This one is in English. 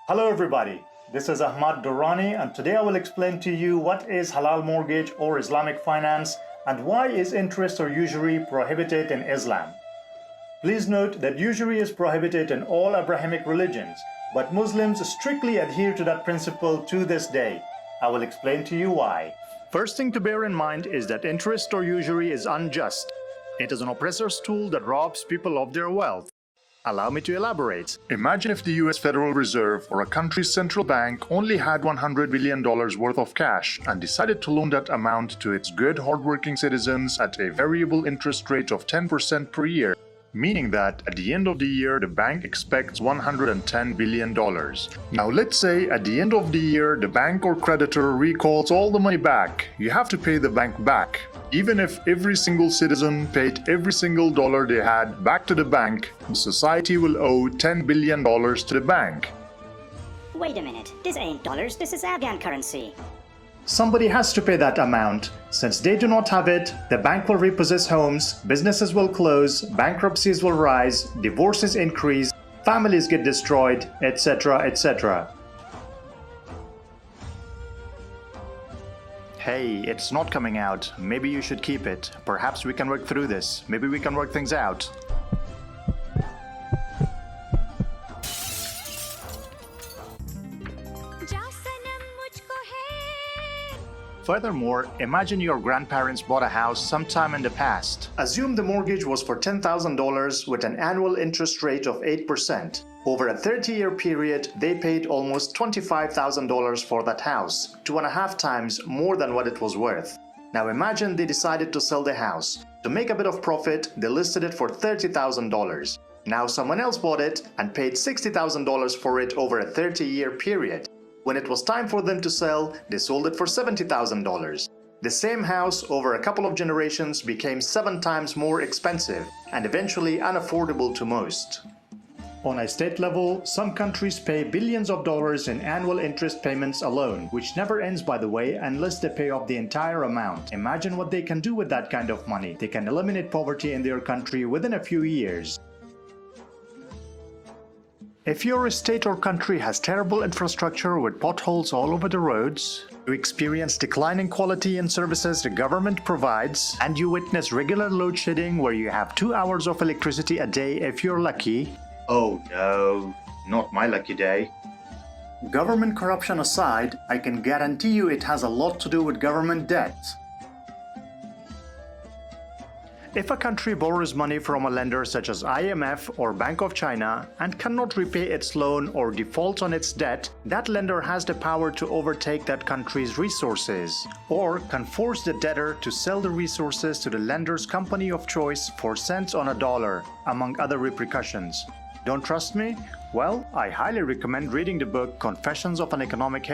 Hello everybody, this is Ahmad Durrani and today I will explain to you what is halal mortgage or Islamic finance and why is interest or usury prohibited in Islam. Please note that usury is prohibited in all Abrahamic religions, but Muslims strictly adhere to that principle to this day. I will explain to you why. First thing to bear in mind is that interest or usury is unjust. It is an oppressor's tool that robs people of their wealth. Allow me to elaborate. Imagine if the US Federal Reserve or a country's central bank only had $100 billion worth of cash and decided to loan that amount to its good, hardworking citizens at a variable interest rate of 10% per year, meaning that at the end of the year, the bank expects $110 billion. Now let's say at the end of the year, the bank or creditor recalls all the money back. You have to pay the bank back. Even if every single citizen paid every single dollar they had back to the bank, the society will owe $10 billion to the bank. Wait a minute, this ain't dollars, this is Afghan currency. Somebody has to pay that amount. Since they do not have it, the bank will repossess homes, businesses will close, bankruptcies will rise, divorces increase, families get destroyed, etc., etc. Hey, it's not coming out. Maybe you should keep it. Perhaps we can work through this. Maybe we can work things out. Furthermore, imagine your grandparents bought a house sometime in the past. Assume the mortgage was for $10,000 with an annual interest rate of 8%. Over a 30-year period, they paid almost $25,000 for that house, 2.5 times more than what it was worth. Now imagine they decided to sell the house. To make a bit of profit, they listed it for $30,000. Now someone else bought it and paid $60,000 for it over a 30-year period. When it was time for them to sell, they sold it for $70,000. The same house over a couple of generations became 7 times more expensive and eventually unaffordable to most. On a state level, some countries pay billions of dollars in annual interest payments alone, which never ends, by the way, unless they pay off the entire amount. Imagine what they can do with that kind of money. They can eliminate poverty in their country within a few years. If your state or country has terrible infrastructure with potholes all over the roads, you experience declining quality in services the government provides, and you witness regular load shedding where you have 2 hours of electricity a day if you're lucky. Oh no, not my lucky day. Government corruption aside, I can guarantee you it has a lot to do with government debt. If a country borrows money from a lender such as IMF or Bank of China and cannot repay its loan or defaults on its debt, that lender has the power to overtake that country's resources, or can force the debtor to sell the resources to the lender's company of choice for cents on a dollar, among other repercussions. Don't trust me? Well, I highly recommend reading the book Confessions of an Economic Hit